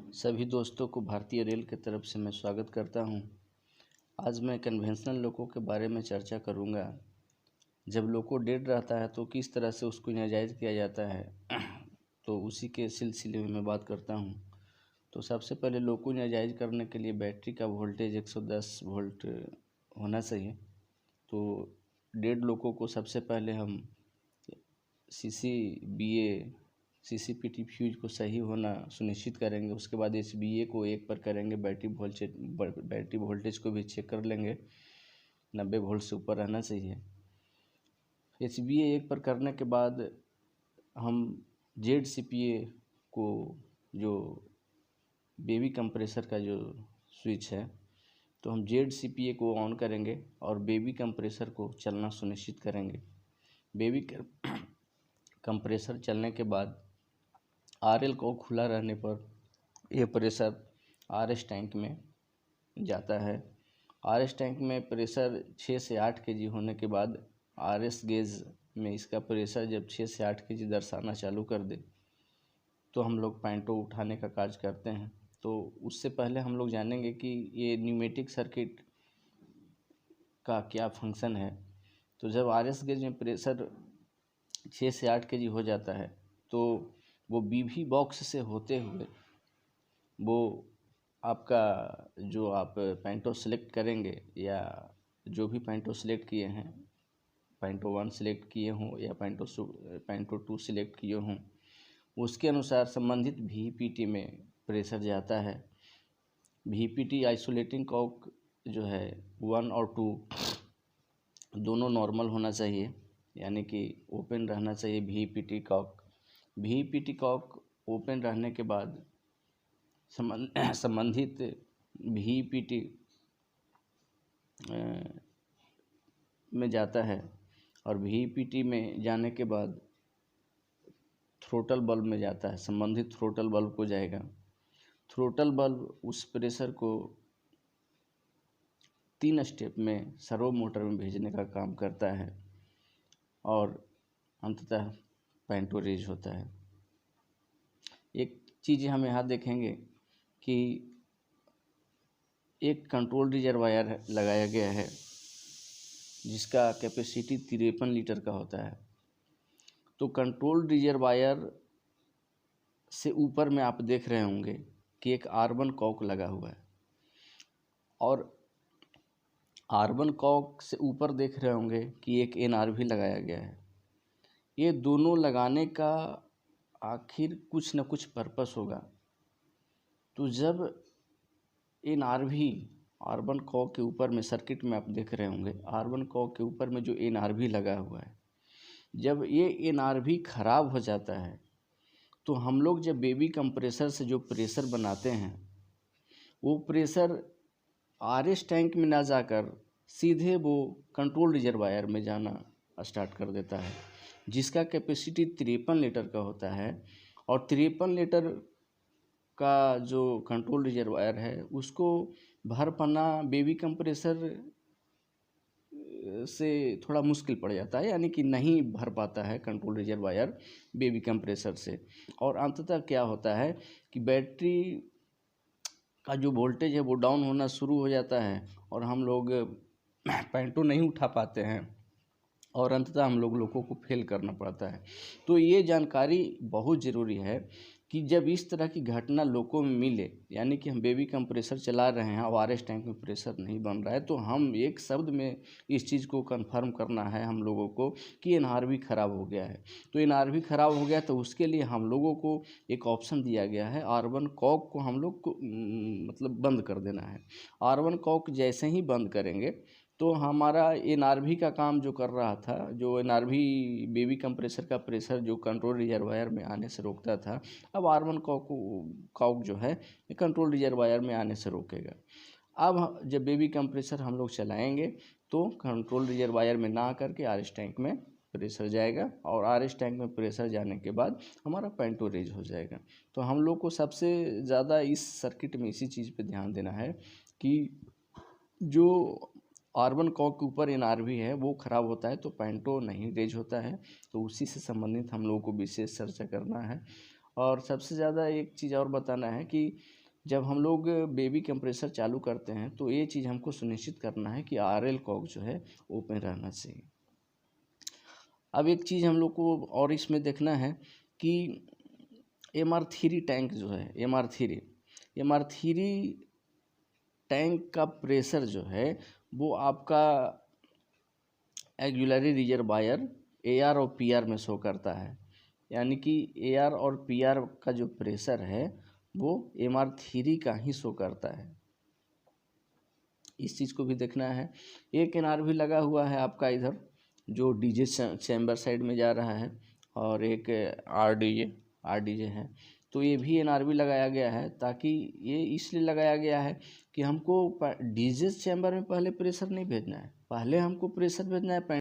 सभी दोस्तों को भारतीय रेल की तरफ से मैं स्वागत करता हूं। आज मैं कन्वेंशनल लोको के बारे में चर्चा करूंगा। जब लोको डेड रहता है तो किस तरह से उसको इनर्जाइज किया जाता है तो उसी के सिलसिले में मैं बात करता हूं। तो सबसे पहले लोको इनर्जाइज करने के लिए बैटरी का वोल्टेज 110 वोल्ट होना चाहिए। तो डेड लोको को सबसे पहले हम CCPT फ्यूज को सही होना सुनिश्चित करेंगे। उसके बाद SBA को 1 पर करेंगे। बैटरी वोल्टेज को भी चेक कर लेंगे, 90 वोल्ट से ऊपर रहना चाहिए। SBA 1 पर करने के बाद हम ZCPA को, जो बेबी कंप्रेसर का जो स्विच है, तो हम ZCPA को ऑन करेंगे और बेबी कंप्रेसर को चलना सुनिश्चित करेंगे। बेबी कंप्रेसर चलने के बाद RL को खुला रहने पर यह प्रेशर RS टैंक में जाता है। RS टैंक में प्रेशर 6 से 8 kg होने के बाद RS गेज में इसका प्रेशर जब 6 से 8 kg दर्शाना चालू कर दे तो हम लोग पैंटो उठाने का कार्य करते हैं। तो उससे पहले हम लोग जानेंगे कि ये न्यूमेटिक सर्किट का क्या फंक्शन है। तो जब RS गेज में प्रेशर 6 से 8 kg हो जाता है तो वो BV बॉक्स से होते हुए वो आपका जो आप पैंटो सेलेक्ट करेंगे या जो भी पैंटो सेलेक्ट किए हैं, पैंटो 1 सेलेक्ट किए हों या पैंटो 2 सेलेक्ट किए हों, उसके अनुसार संबंधित VPT में प्रेशर जाता है। VPT आइसोलेटिंग कॉक जो है 1 और 2 दोनों नॉर्मल होना चाहिए, यानी कि ओपन रहना चाहिए। VPT कॉक ओपन रहने के बाद संबंधित VPT में जाता है और VPT में जाने के बाद थ्रोटल बल्ब में जाता है। संबंधित थ्रोटल बल्ब को जाएगा। थ्रोटल बल्ब उस प्रेशर को 3 स्टेप में सर्वो मोटर में भेजने का काम करता है और अंततः पैंटो रेज होता है। एक चीज़ हम यहाँ देखेंगे कि एक कंट्रोल रिजर्वायर लगाया गया है जिसका कैपेसिटी 53 लीटर का होता है। तो कंट्रोल रिजर्वायर से ऊपर में आप देख रहे होंगे कि एक R1 कॉक लगा हुआ है और R1 कॉक से ऊपर देख रहे होंगे कि एक NRV लगाया गया है। ये दोनों लगाने का आखिर कुछ न कुछ पर्पस होगा। तो जब NRV R1 कॉक के ऊपर में सर्किट में आप देख रहे होंगे R1 कॉक के ऊपर में जो NRV लगा हुआ है, जब ये NRV खराब हो जाता है तो हम लोग जब बेबी कंप्रेसर से जो प्रेशर बनाते हैं वो प्रेशर RS टैंक में ना जाकर सीधे वो कंट्रोल रिजर्वायर में जाना स्टार्ट कर देता है, जिसका कैपेसिटी 53 लीटर का होता है। और 53 लीटर का जो कंट्रोल रिजर्वायर है उसको भर पाना बेबी कंप्रेसर से थोड़ा मुश्किल पड़ जाता है, यानी कि नहीं भर पाता है कंट्रोल रिजर्वायर बेबी कंप्रेसर से। और अंततः क्या होता है कि बैटरी का जो वोल्टेज है वो डाउन होना शुरू हो जाता है और हम लोग पैंटो नहीं उठा पाते हैं और अंततः हम लोगों को फेल करना पड़ता है। तो ये जानकारी बहुत ज़रूरी है कि जब इस तरह की घटना लोको में मिले, यानी कि हम बेबी कंप्रेसर चला रहे हैं और RS टैंक में प्रेशर नहीं बन रहा है, तो हम एक शब्द में इस चीज़ को कंफर्म करना है हम लोगों को कि NRV ख़राब हो गया है। तो NRV ख़राब हो गया तो उसके लिए हम लोगों को एक ऑप्शन दिया गया है, R1 कॉक को हम लोग को मतलब बंद कर देना है। R1 कॉक जैसे ही बंद करेंगे तो हमारा NRV का काम जो कर रहा था, जो NRV बेबी कंप्रेसर का प्रेशर जो कंट्रोल रिजर्वायर में आने से रोकता था, अब R1 कॉक जो है कंट्रोल रिजर्वायर में आने से रोकेगा। अब जब बेबी कंप्रेसर हम लोग चलाएंगे तो कंट्रोल रिजर्वायर में ना करके RS टैंक में प्रेशर जाएगा और RS टैंक में प्रेशर जाने के बाद हमारा पैंटो रेज हो जाएगा। तो हम लोग को सबसे ज़्यादा इस सर्किट में इसी चीज़ पे ध्यान देना है कि जो R1 कॉक के ऊपर NRV है वो ख़राब होता है तो पैंटो नहीं रेज होता है। तो उसी से संबंधित हम लोगों को विशेष चर्चा करना है और सबसे ज़्यादा एक चीज़ और बताना है कि जब हम लोग बेबी कंप्रेसर चालू करते हैं तो ये चीज़ हमको सुनिश्चित करना है कि RL कॉक जो है ओपन रहना चाहिए। अब एक चीज़ हम लोग को और इसमें देखना है कि MR3 टैंक जो है, MR3 टैंक का प्रेशर जो है वो आपका ऑक्सिलरी रिजर्वायर AR और PR में शो करता है, यानी कि AR और PR का जो प्रेशर है वो MR3 का ही शो करता है। इस चीज़ को भी देखना है। एक NR भी लगा हुआ है आपका इधर जो DJ चैम्बर साइड में जा रहा है, और एक RDJ है, तो ये भी NR भी लगाया गया है, ताकि ये इसलिए लगाया गया है कि हमको DJ चैम्बर में पहले प्रेशर नहीं भेजना है, पहले हमको प्रेशर भेजना है